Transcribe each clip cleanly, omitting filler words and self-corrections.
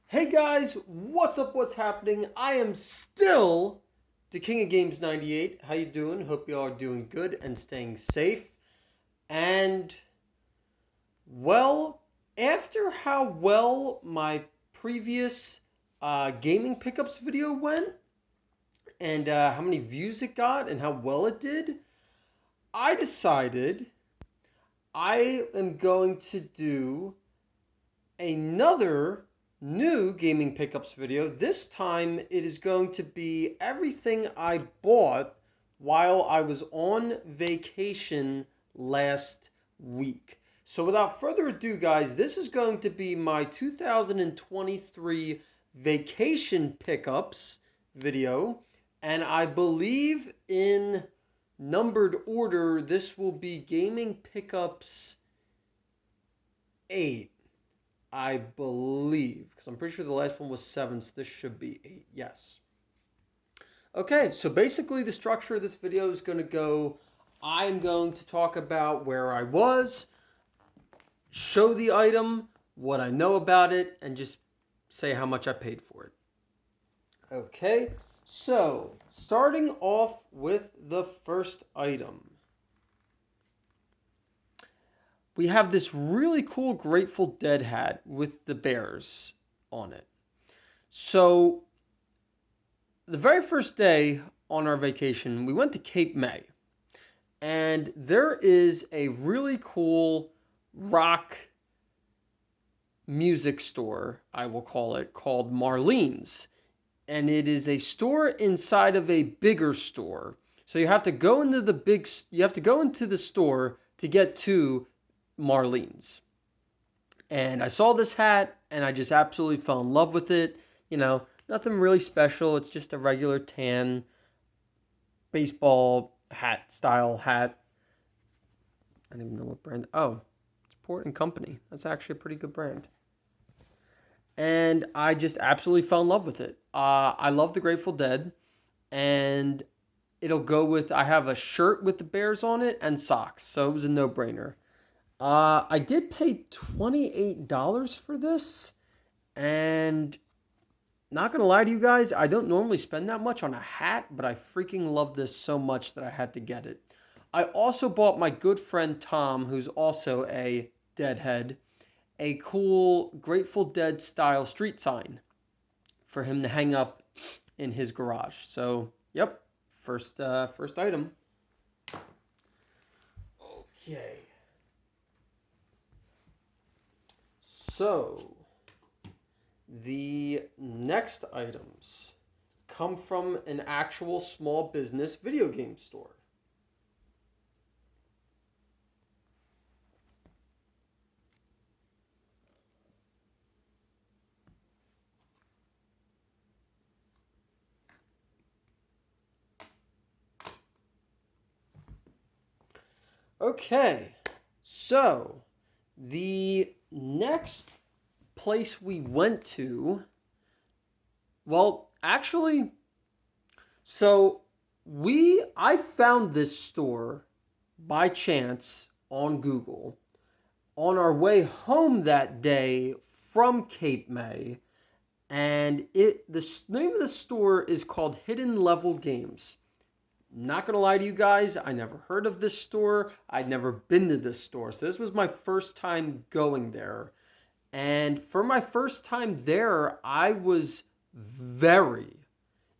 Hey guys, what's up? What's happening? I am still the King of Games 98. How you doing? Hope you all are doing good and staying safe. And well, after how well my previous gaming pickups video went and how many views it got and how well it did, I decided I am going to do another new gaming pickups video. This time it is going to be everything I bought while I was on vacation last week. So without further ado, guys, this is going to be my 2023 vacation pickups video. And I believe in numbered order, this will be gaming pickups 8. I believe, because I'm pretty sure the last one was 7, so this should be 8. Yes. Okay, so basically the structure of this video is going to go, I'm going to talk about where I was, show the item, what I know about it, and just say how much I paid for it. Okay, so starting off with the first item. We have this really cool Grateful Dead hat with the bears on it. So, the very first day on our vacation, we went to Cape May. And there is a really cool rock music store, I will call it, called Marlene's. And it is a store inside of a bigger store. So you have to go into the store to get to Marlene's. And I saw this hat and I just absolutely fell in love with it. You know, nothing really special. It's just a regular tan baseball hat style hat. I don't even know what brand. Oh, it's Port and Company. That's actually a pretty good brand. And I just absolutely fell in love with it. I love the Grateful Dead. And it'll go with, I have a shirt with the bears on it and socks. So it was a no-brainer. I did pay $28 for this, and not gonna lie to you guys, I don't normally spend that much on a hat, but I freaking love this so much that I had to get it. I also bought my good friend Tom, who's also a Deadhead, a cool Grateful Dead style street sign for him to hang up in his garage. So, yep, first item. Okay. So, the next items come from an actual small business video game store. Okay, so the next place we went to, well, actually, so I found this store by chance on Google on our way home that day from Cape May, and the name of the store is called Hidden Level Games. Not gonna lie to you guys, I never heard of this store. I'd never been to this store, so this was my first time going there. And for my first time there, I was very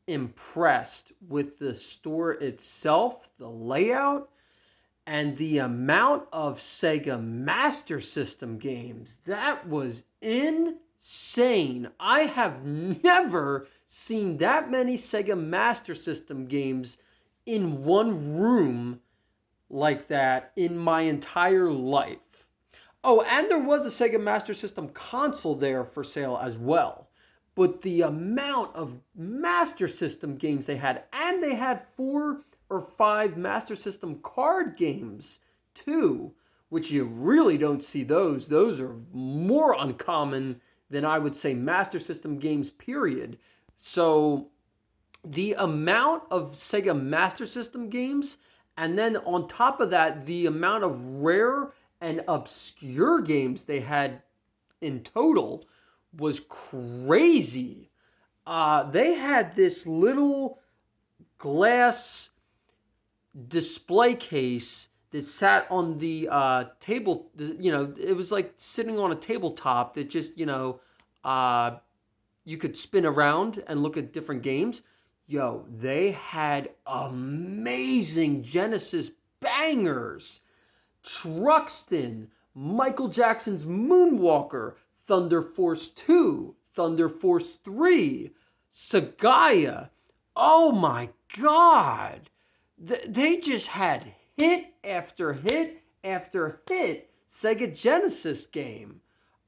impressed with the store itself, the layout, and the amount of Sega Master System games. That was insane. I have never seen that many Sega Master System games in one room like that in my entire life. Oh, and there was a Sega Master System console there for sale as well. But the amount of Master System games they had, and they had 4 or 5 Master System card games too, which you really don't see those. Those are more uncommon than I would say Master System games, period. So the amount of Sega Master System games, and then on top of that, the amount of rare and obscure games they had in total was crazy. They had this little glass display case that sat on the table. It was like sitting on a tabletop that just, you could spin around and look at different games. Yo, they had amazing Genesis bangers. Truxton, Michael Jackson's Moonwalker, Thunder Force 2, Thunder Force 3, Sagaya. Oh my God. They just had hit after hit after hit Sega Genesis game.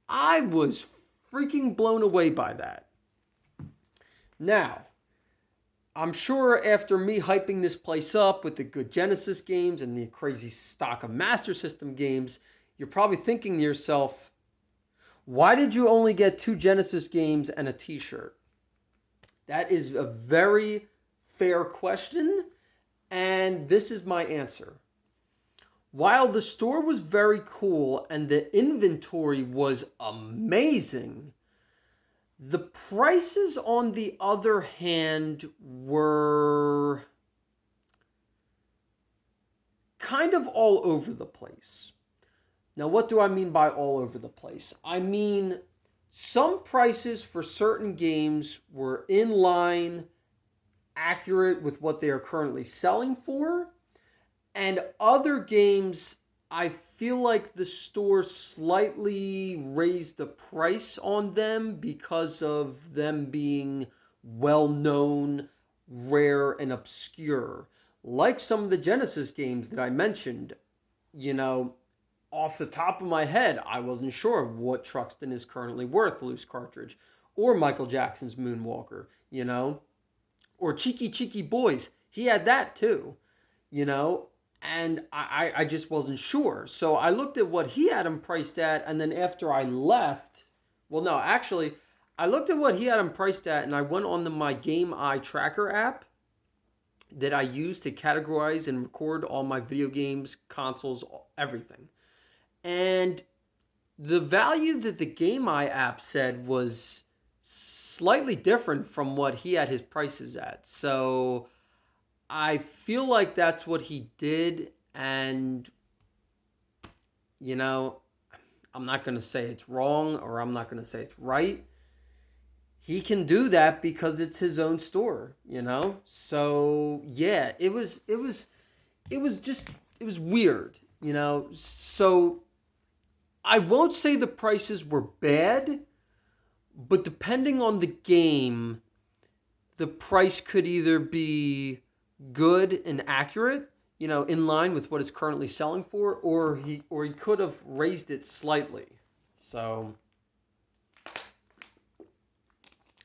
I was freaking blown away by that. Now, I'm sure after me hyping this place up with the good Genesis games and the crazy stock of Master System games, you're probably thinking to yourself, why did you only get 2 Genesis games and a t-shirt? That is a very fair question, and this is my answer. While the store was very cool and the inventory was amazing, the prices, on the other hand, were kind of all over the place. Now, what do I mean by all over the place? I mean, some prices for certain games were in line, accurate with what they are currently selling for, and other games, I feel like the store slightly raised the price on them because of them being well-known, rare, and obscure. Like some of the Genesis games that I mentioned, off the top of my head, I wasn't sure what Truxton is currently worth, loose cartridge, or Michael Jackson's Moonwalker, or Cheeky Cheeky Boys. He had that too, and I just wasn't sure. So I looked at what he had him priced at, and then after I left, I looked at what he had him priced at, and I went on to my Game Eye Tracker app that I use to categorize and record all my video games, consoles, everything. And the value that the Game Eye app said was slightly different from what he had his prices at. So I feel like that's what he did, and, I'm not going to say it's wrong or I'm not going to say it's right. He can do that because it's his own store, So, yeah, it was weird, So I won't say the prices were bad, but depending on the game, the price could either be good and accurate, in line with what it's currently selling for, or he could have raised it slightly. So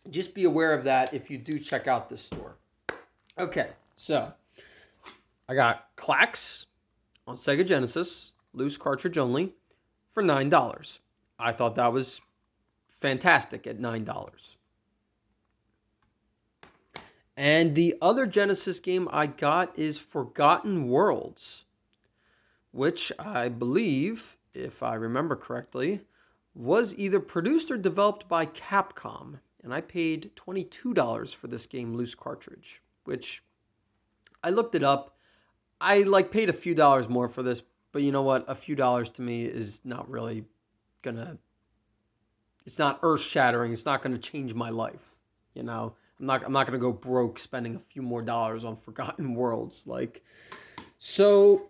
just be aware of that if you do check out this store. Okay, so I got Klax on Sega Genesis, loose cartridge only, for $9. I thought that was fantastic at $9. And the other Genesis game I got is Forgotten Worlds, which I believe, if I remember correctly, was either produced or developed by Capcom. And I paid $22 for this game, loose cartridge, which I looked it up. I paid a few dollars more for this, but you know what? A few dollars to me is not really it's not earth-shattering. It's not gonna change my life, I'm not going to go broke spending a few more dollars on Forgotten Worlds. So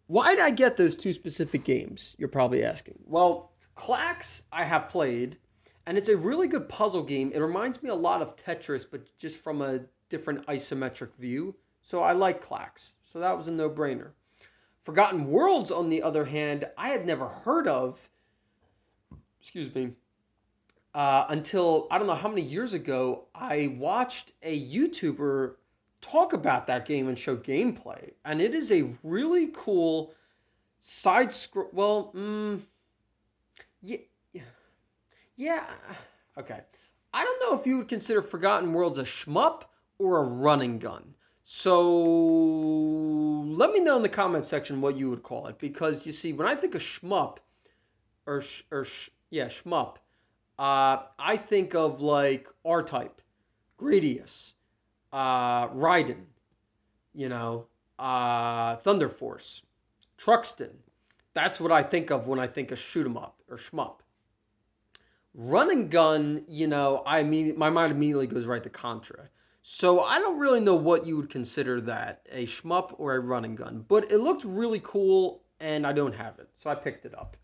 why did I get those 2 specific games? You're probably asking. Well, Klax I have played, and it's a really good puzzle game. It reminds me a lot of Tetris, but just from a different isometric view. So I like Klax. So that was a no-brainer. Forgotten Worlds, on the other hand, I had never heard of. Excuse me. Until, I don't know how many years ago, I watched a YouTuber talk about that game and show gameplay. And it is a really cool side-scroll... Well, yeah. Okay. I don't know if you would consider Forgotten Worlds a shmup or a run and gun. So let me know in the comment section what you would call it. Because, you see, when I think of shmup, shmup, I think of like R-Type, Gradius, Raiden, you know, Thunder Force, Truxton. That's what I think of when I think of shoot 'em up or shmup. Run and gun, I mean, my mind immediately goes right to Contra. So I don't really know what you would consider that, a shmup or a run and gun, but it looked really cool and I don't have it, so I picked it up.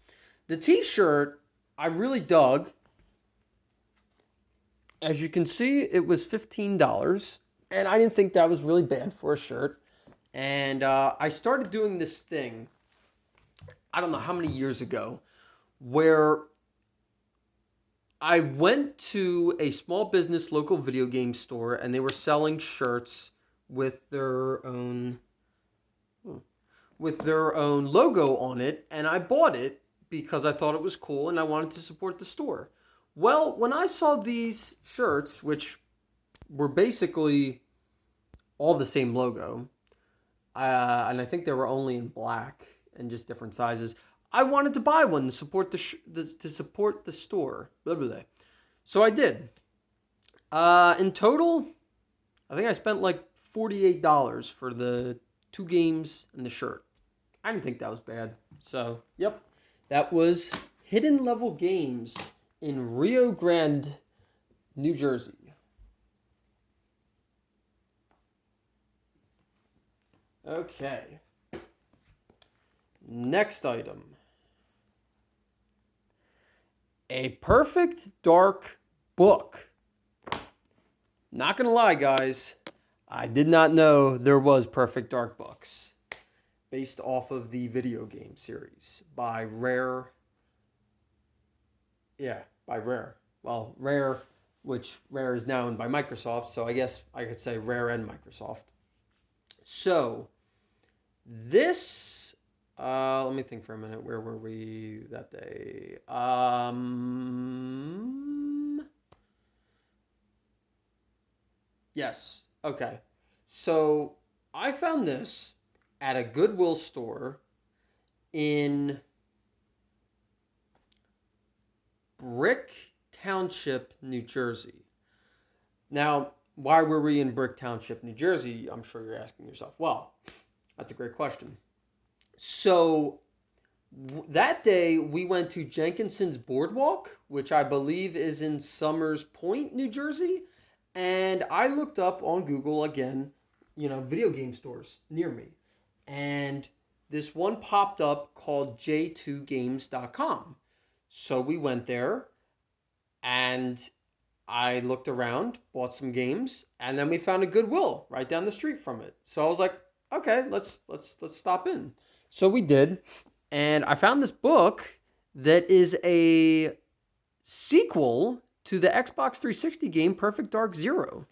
The t-shirt, I really dug. As you can see, it was $15, and I didn't think that was really bad for a shirt. And I started doing this thing, I don't know how many years ago, where I went to a small business local video game store, and they were selling shirts with their own logo on it, and I bought it because I thought it was cool and I wanted to support the store. Well, when I saw these shirts, which were basically all the same logo, and I think they were only in black and just different sizes, I wanted to buy one to support to support the store. Blah, blah, blah. So I did. In total, I think I spent like $48 for the 2 games and the shirt. I didn't think that was bad. So, yep. That was Hidden Level Games in Rio Grande, New Jersey. Okay. Next item. A Perfect Dark book. Not gonna lie, guys. I did not know there was Perfect Dark books based off of the video game series by Rare. Yeah, by Rare. Well, Rare, which Rare is now owned by Microsoft, so I guess I could say Rare and Microsoft. So, this, let me think for a minute. Where were we that day? Yes. Okay. So, I found this at a Goodwill store in Brick Township, New Jersey. Now, why were we in Brick Township, New Jersey? I'm sure you're asking yourself. Well, that's a great question. So, that day we went to Jenkinson's Boardwalk, which I believe is in Summers Point, New Jersey. And I looked up on Google again, video game stores near me. And this one popped up called j2games.com. So we went there and I looked around, bought some games, and then we found a Goodwill right down the street from it. So I was like, okay, let's stop in. So we did, and I found this book that is a sequel to the Xbox 360 game Perfect Dark Zero.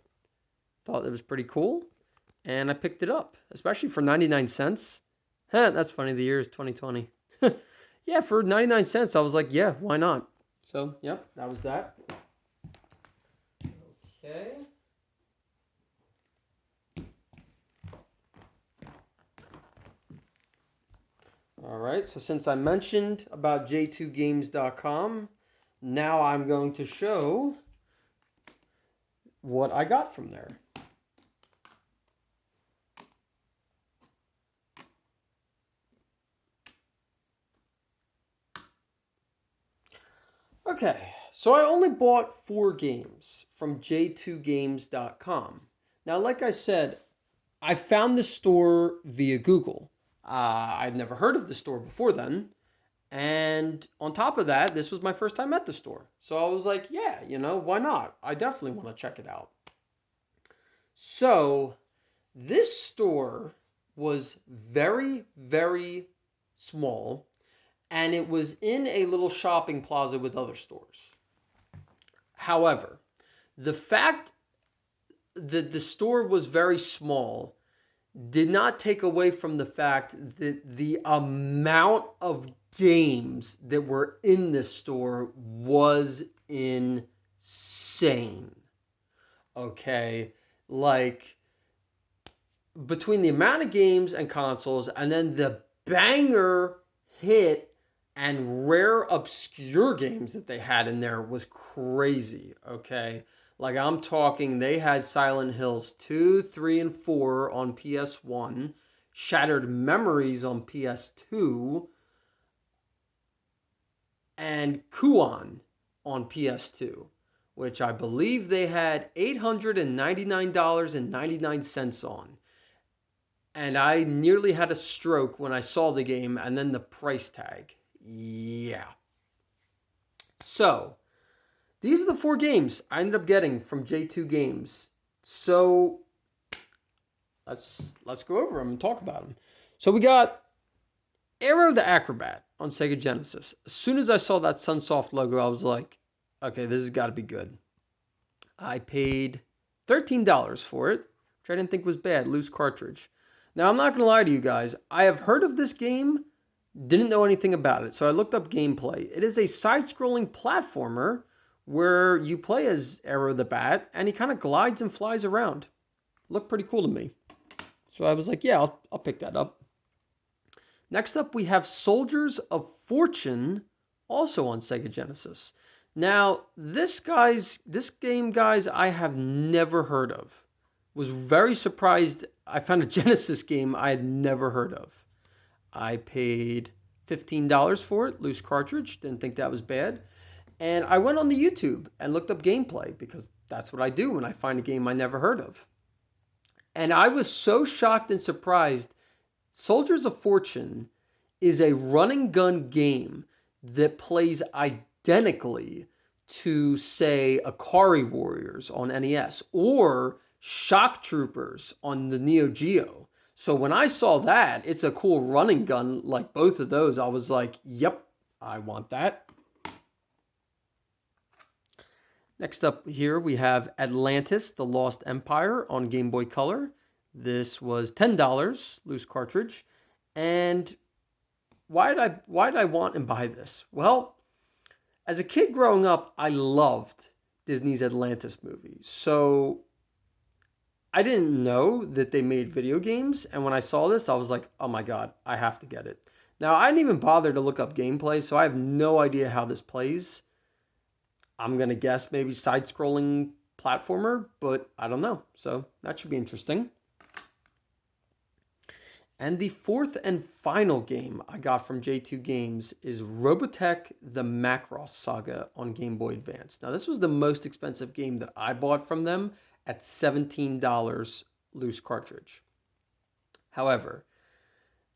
Thought it was pretty cool, and I picked it up, especially for 99 cents. That's funny, the year is 2020. Yeah, for 99 cents, I was like, yeah, why not? So, yep, that was that. Okay. All right, so since I mentioned about j2games.com, now I'm going to show what I got from there. Okay, so I only bought 4 games from j2games.com. Now, like I said, I found the store via Google. I'd never heard of the store before then. And on top of that, this was my first time at the store. So I was like, yeah, why not? I definitely want to check it out. So this store was very, very small. And it was in a little shopping plaza with other stores. However, the fact that the store was very small did not take away from the fact that the amount of games that were in this store was insane. Okay, like between the amount of games and consoles and then the banger hit and rare obscure games that they had in there was crazy, okay? Like I'm talking, they had Silent Hills 2, 3, and 4 on PS1, Shattered Memories on PS2, and Kuon on PS2, which I believe they had $899.99 on. And I nearly had a stroke when I saw the game and then the price tag. Yeah. So, these are the 4 games I ended up getting from J2 Games. So, let's go over them and talk about them. So, we got Aero the Acro-Bat on Sega Genesis. As soon as I saw that Sunsoft logo, I was like, okay, this has got to be good. I paid $13 for it, which I didn't think was bad. Loose cartridge. Now, I'm not going to lie to you guys. I have heard of this game, didn't know anything about it, so I looked up gameplay. It is a side-scrolling platformer where you play as Aero the Bat, and he kind of glides and flies around. Looked pretty cool to me. So I was like, yeah, I'll pick that up. Next up, we have Soldiers of Fortune, also on Sega Genesis. Now, this game, guys, I have never heard of. Was very surprised I found a Genesis game I had never heard of. I paid $15 for it, loose cartridge, didn't think that was bad. And I went on the YouTube and looked up gameplay because that's what I do when I find a game I never heard of. And I was so shocked and surprised. Soldiers of Fortune is a run and gun game that plays identically to, say, Akari Warriors on NES or Shock Troopers on the Neo Geo. So when I saw that, it's a cool running gun like both of those. I was like, yep, I want that. Next up here, we have Atlantis, The Lost Empire on Game Boy Color. This was $10, loose cartridge. And why did I want and buy this? Well, as a kid growing up, I loved Disney's Atlantis movies. So I didn't know that they made video games, and when I saw this, I was like, oh my god, I have to get it. Now, I didn't even bother to look up gameplay, so I have no idea how this plays. I'm going to guess maybe side-scrolling platformer, but I don't know. So that should be interesting. And the 4th and final game I got from J2 Games is Robotech the Macross Saga on Game Boy Advance. Now, this was the most expensive game that I bought from them at $17 loose cartridge. However,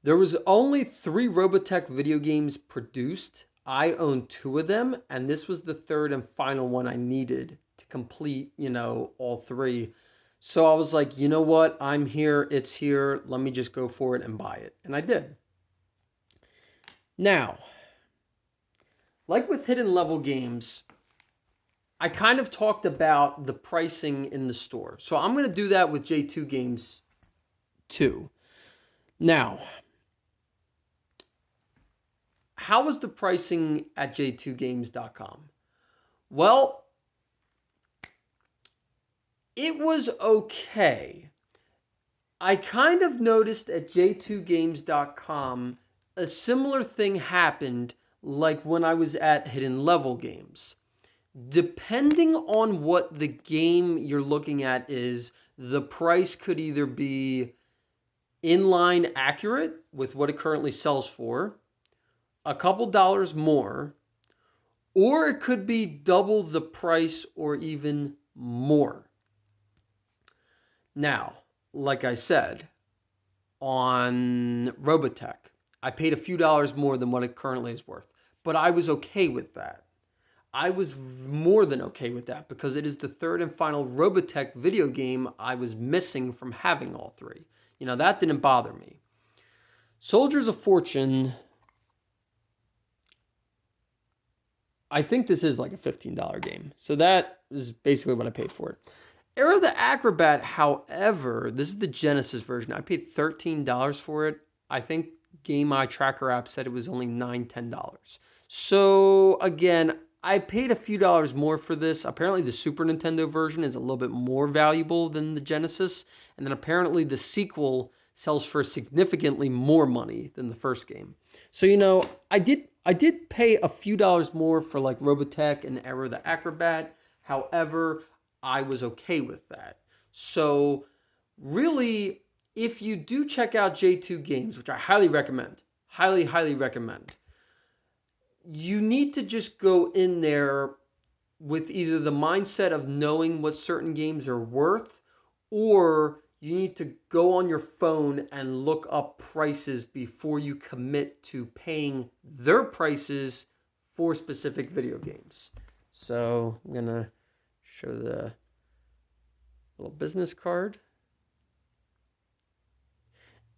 there was only 3 Robotech video games produced. I own 2 of them, and this was the 3rd and final one I needed to complete, all 3. So I was like, you know what? I'm here. It's here. Let me just go for it and buy it. And I did. Now, like with hidden level games, I kind of talked about the pricing in the store. So I'm going to do that with J2 Games too. Now, how was the pricing at j2games.com? Well, it was okay. I kind of noticed at j2games.com a similar thing happened like when I was at Hidden Level Games. Depending on what the game you're looking at is, the price could either be inline accurate with what it currently sells for, a couple dollars more, or it could be double the price or even more. Now, like I said, on Robotech, I paid a few dollars more than what it currently is worth, but I was okay with that. I was more than okay with that because it is the 3rd and final Robotech video game I was missing from having all 3. That didn't bother me. Soldiers of Fortune, I think this is like a $15 game. So that is basically what I paid for it. Aero the Acro-Bat, however, this is the Genesis version. I paid $13 for it. I think Game Eye Tracker app said it was only $9, $10. So again, I paid a few dollars more for this. Apparently the Super Nintendo version is a little bit more valuable than the Genesis. And then apparently the sequel sells for significantly more money than the first game. So, I did I did pay a few dollars more for like Robotech and Aero the Acrobat. However, I was okay with that. So really, if you do check out J2 Games, which I highly recommend, highly recommend, you need to just go in there with either the mindset of knowing what certain games are worth, or you need to go on your phone and look up prices before you commit to paying their prices for specific video games. So I'm going to show the little business card.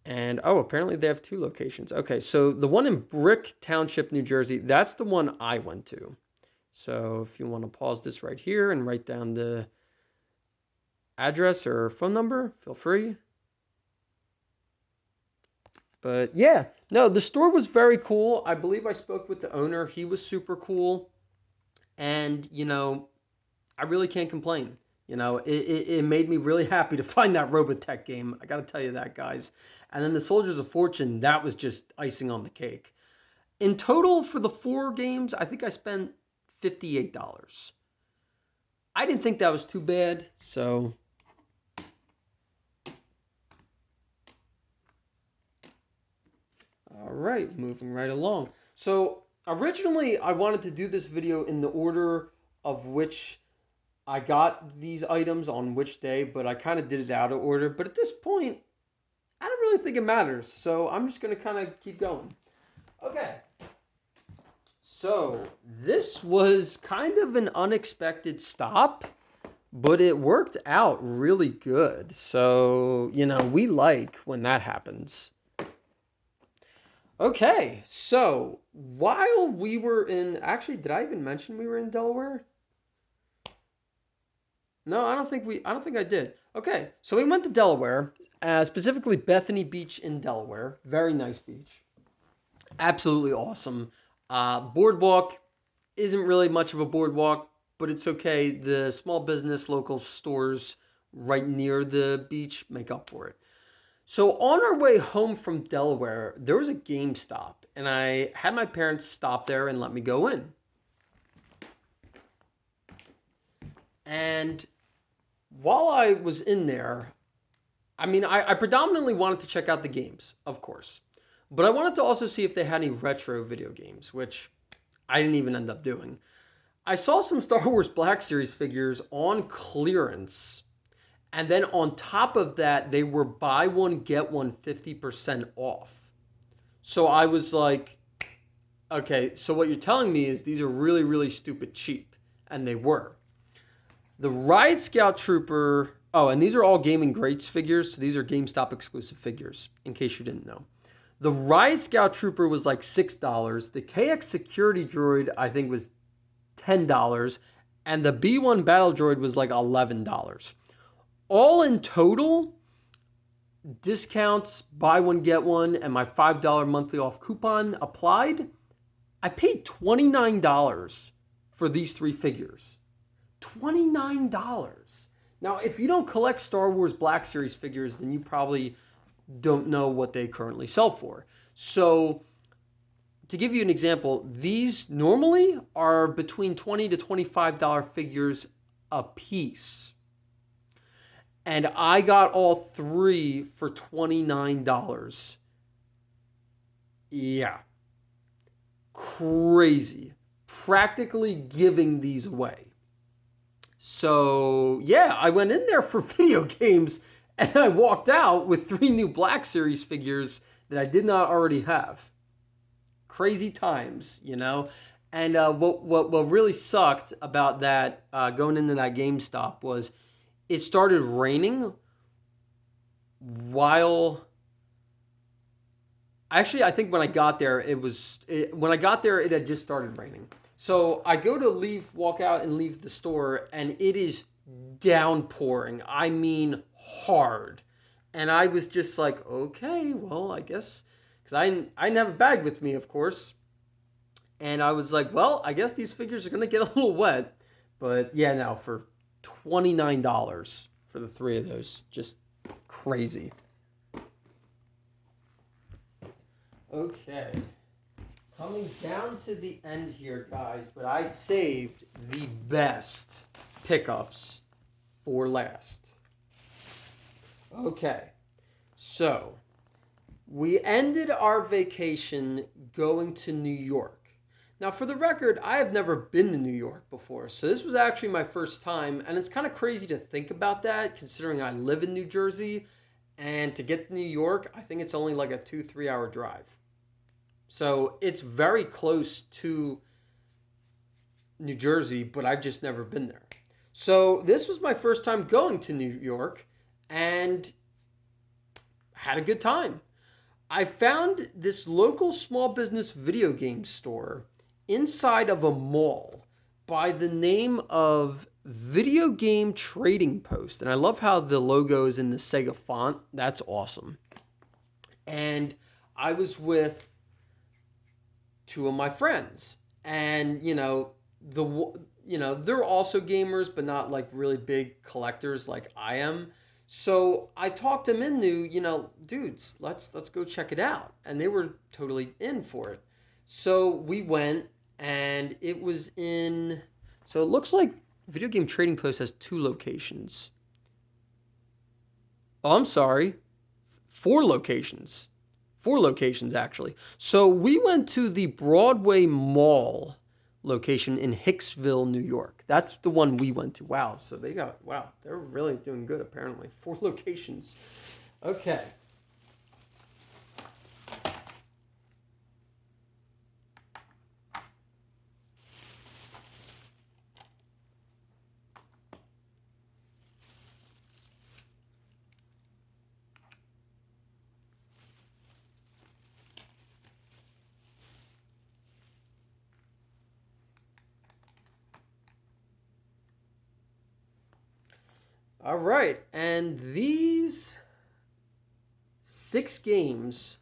And, oh, apparently they have 2 locations. Okay, so the one in Brick Township, New Jersey, that's the one I went to. So if you want to pause this right here and write down the address or phone number, feel free. But yeah, no, the store was very cool. I believe I spoke with the owner. He was super cool. And, you know, I really can't complain. You know, it made me really happy to find that Robotech game. I got to tell you that, guys. And then the Soldiers of Fortune, that was just icing on the cake. In total, for the 4 games, I think I spent $58. I didn't think that was too bad, so all right, moving right along. So originally, I wanted to do this video in the order of which I got these items on which day, but I kind of did it out of order. But at this point, I don't really think it matters, so I'm just going to kind of keep going. Okay. So this was kind of an unexpected stop, but it worked out really good. So, you know, we like when that happens. Okay, so while we were in, actually, did I even mention we were in Delaware? No, I don't think I did. Okay, so we went to Delaware, specifically Bethany Beach in Delaware. Very nice beach. Absolutely awesome. Boardwalk isn't really much of a boardwalk, but it's okay. The small business local stores right near the beach make up for it. So on our way home from Delaware, there was a GameStop, and I had my parents stop there and let me go in. And while I was in there, I mean, I predominantly wanted to check out the games, of course. But I wanted to also see if they had any retro video games, which I didn't even end up doing. I saw some Star Wars Black Series figures on clearance. And then on top of that, they were buy one, get one 50% off. So I was like, okay, so what you're telling me is these are really, really stupid cheap. And they were. The Riot Scout Trooper, oh, and these are all Gaming Greats figures. So these are GameStop exclusive figures, in case you didn't know. The Riot Scout Trooper was like $6. The KX Security Droid, I think, was $10. And the B1 Battle Droid was like $11. All in total, discounts, buy one, get one, and my $5 monthly off coupon applied, I paid $29 for these 3 figures. $29. Now, if you don't collect Star Wars Black Series figures, then you probably don't know what they currently sell for. So, to give you an example, these normally are between $20 to $25 figures a piece. And I got all 3 for $29. Yeah. Crazy. Practically giving these away. So, yeah, I went in there for video games and I walked out with 3 new Black Series figures that I did not already have. Crazy times, you know? And what really sucked about that, going into that GameStop, was it started raining while... Actually, I think when I got there, it had just started raining. So I go to walk out and leave the store, and it is downpouring. I mean, hard. And I was just like, okay, well, I guess, because I didn't have a bag with me, of course. And I was like, well, I guess these figures are going to get a little wet. But yeah, now for $29 for the 3 of those, just crazy. Okay. Coming down to the end here, guys, but I saved the best pickups for last. Okay, so we ended our vacation going to New York. Now, for the record, I have never been to New York before, so this was actually my first time, and it's kind of crazy to think about that, considering I live in New Jersey, and to get to New York, I think it's only like a 2-3 hour drive. So it's very close to New Jersey, but I've just never been there. So this was my first time going to New York, and had a good time. I found this local small business video game store inside of a mall by the name of Video Game Trading Post. And I love how the logo is in the Sega font. That's awesome. And I was with two of my friends. And, they're also gamers, but not like really big collectors like I am. So I talked them into, dudes, let's go check it out. And they were totally in for it. So we went, and it was so it looks like Video Game Trading Post has 2 locations. Oh, I'm sorry. 4 locations. 4 locations, actually. So we went to the Broadway Mall location in Hicksville, New York. That's the one we went to. Wow. So they're really doing good, apparently. 4 locations. Okay. All right, and these 6 games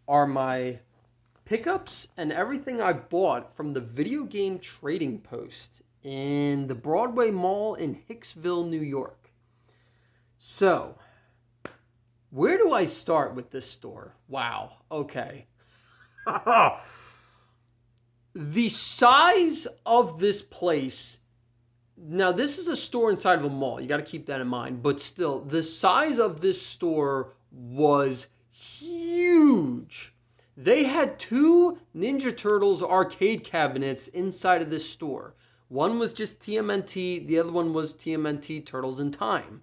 are my pickups and everything I bought from the Video Game Trading Post in the Broadway Mall in Hicksville, New York. So, where do I start with this store? Wow, okay. The size of this place. Now, this is a store inside of a mall. You got to keep that in mind. But still, the size of this store was huge. They had 2 Ninja Turtles arcade cabinets inside of this store. One was just TMNT. The other one was TMNT Turtles in Time.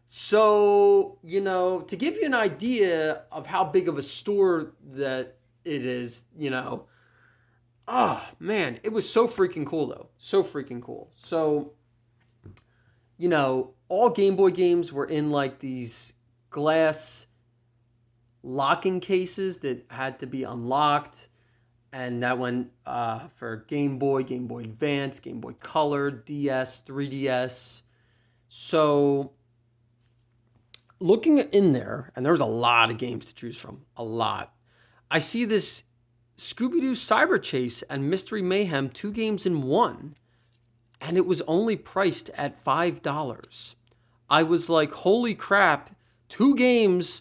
So, to give you an idea of how big of a store that it is, oh, man, it was so freaking cool, though. So freaking cool. So, all Game Boy games were in like these glass locking cases that had to be unlocked. And that went for Game Boy Advance, Game Boy Color, DS, 3DS. So, looking in there, and there's a lot of games to choose from. A lot. I see this Scooby-Doo Cyber Chase and Mystery Mayhem, 2 games in 1. And it was only priced at $5. I was like, holy crap, 2 games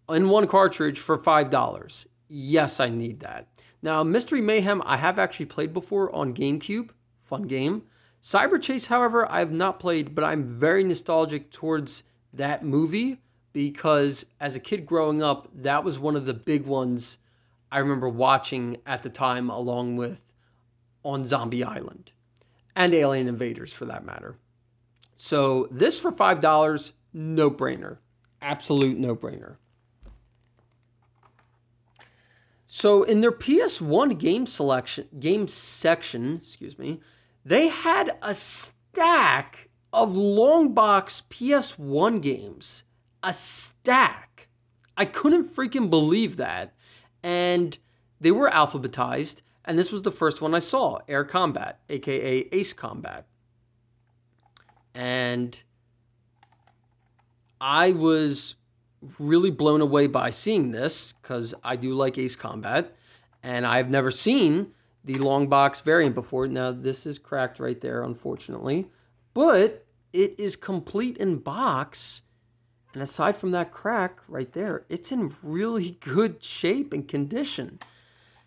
in 1 cartridge for $5. Yes, I need that. Now, Mystery Mayhem, I have actually played before on GameCube. Fun game. Cyber Chase, however, I have not played, but I'm very nostalgic towards that movie because as a kid growing up, that was one of the big ones I remember watching at the time, along with On Zombie Island and Alien Invaders for that matter. So this for $5, no brainer. Absolute no brainer. So in their PS1 game section, they had a stack of long box PS1 games. A stack. I couldn't freaking believe that. And they were alphabetized, and this was the first one I saw, Air Combat, aka Ace Combat. And I was really blown away by seeing this, because I do like Ace Combat, and I've never seen the long box variant before. Now, this is cracked right there, unfortunately, but it is complete in box. And aside from that crack right there, it's in really good shape and condition.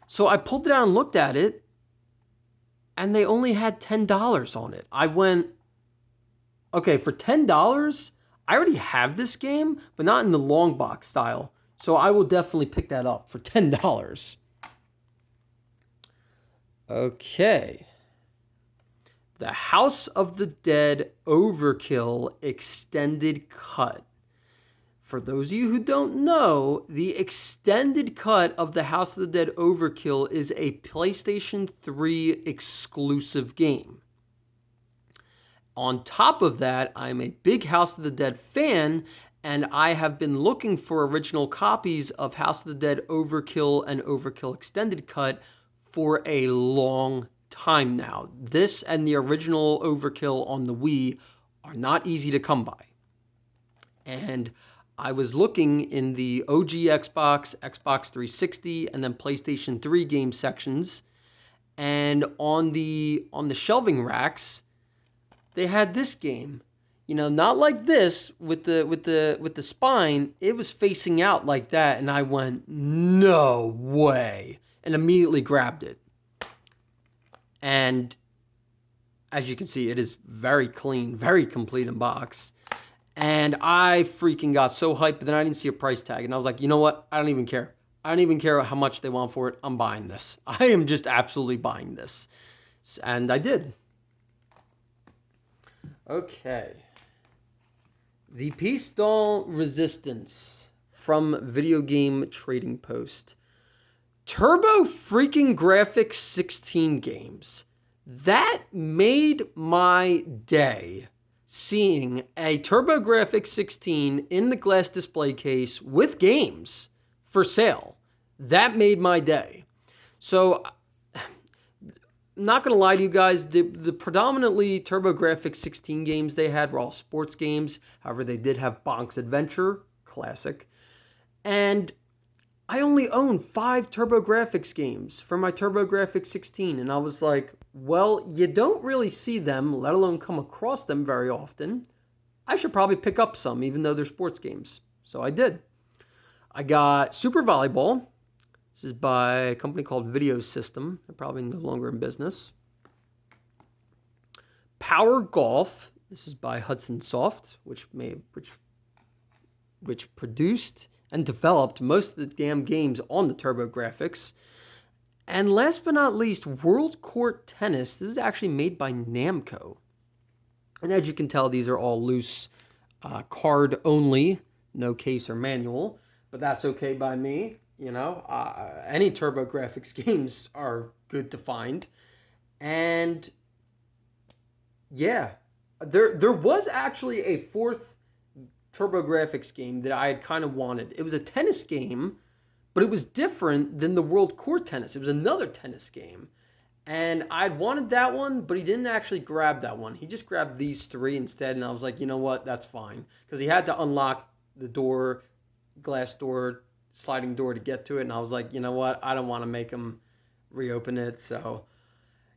So I pulled it out and looked at it, and they only had $10 on it. I went, okay, for $10, I already have this game, but not in the long box style. So I will definitely pick that up for $10. Okay. The House of the Dead Overkill Extended Cut. For those of you who don't know, the extended cut of the House of the Dead Overkill is a PlayStation 3 exclusive game. On top of that, I'm a big House of the Dead fan, and I have been looking for original copies of House of the Dead Overkill and Overkill Extended Cut for a long time now. This and the original Overkill on the Wii are not easy to come by. And I was looking in the OG Xbox, Xbox 360, and then PlayStation 3 game sections, and on the shelving racks, they had this game. You know, not like this with the spine. It was facing out like that, and I went, "No way." And immediately grabbed it. And as you can see, it is very clean, very complete in box. And I freaking got so hyped, but then I didn't see a price tag. And I was like, you know what? I don't even care. I don't even care how much they want for it. I'm buying this. I am just absolutely buying this. And I did. Okay. The Pistol Resistance from Video Game Trading Post. Turbo freaking Graphics 16 games. That made my day, seeing a TurboGrafx 16 in the glass display case with games for sale. That made my day. So, not going to lie to you guys, the predominantly TurboGrafx 16 games they had were all sports games. However, they did have Bonk's Adventure, classic. And I only own 5 TurboGrafx games for my TurboGrafx 16. And I was like, well, you don't really see them, let alone come across them very often. I should probably pick up some, even though they're sports games. So I did. I got Super Volleyball. This is by a company called Video System. They're probably no longer in business. Power Golf. This is by Hudson Soft, which produced and developed most of the damn games on the TurboGrafx. And last but not least, World Court Tennis. This is actually made by Namco. And as you can tell, these are all loose, card only, no case or manual. But that's okay by me. You know, any TurboGrafx games are good to find. And yeah, there was actually a 4th TurboGrafx game that I had kind of wanted. It was a tennis game, but it was different than the World Court Tennis. It was another tennis game. And I'd wanted that one, but he didn't actually grab that one. He just grabbed these 3 instead, and I was like, you know what, that's fine. Because he had to unlock the door, glass door, sliding door to get to it, and I was like, you know what, I don't want to make him reopen it. So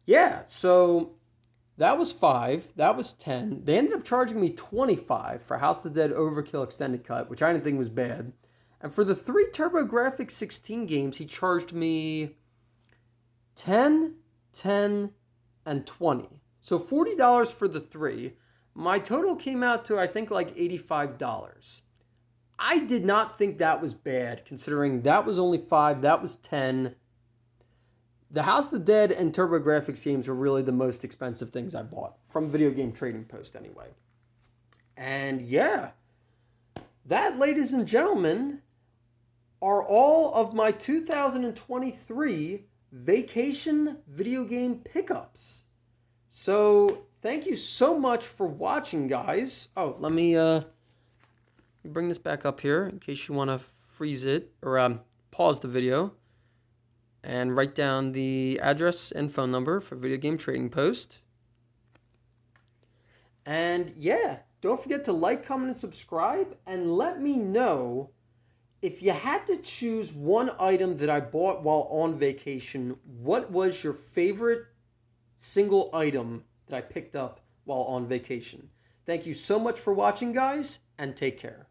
yeah, so that was 5, that was 10. They ended up charging me $25 for House of the Dead Overkill Extended Cut, which I didn't think was bad. And for the 3 TurboGrafx 16 games, he charged me 10, 10, and 20. So $40 for the 3. My total came out to, I think, like $85. I did not think that was bad, considering that was only 5, that was 10. The House of the Dead and TurboGrafx games were really the most expensive things I bought, from Video Game Trading Post anyway. And yeah, that, ladies and gentlemen, are all of my 2023 vacation video game pickups. So thank you so much for watching, guys. Oh, let me bring this back up here in case you want to freeze it or pause the video and write down the address and phone number for Video Game Trading Post. And yeah, don't forget to like, comment, and subscribe, and let me know if you had to choose one item that I bought while on vacation, what was your favorite single item that I picked up while on vacation? Thank you so much for watching, guys, and take care.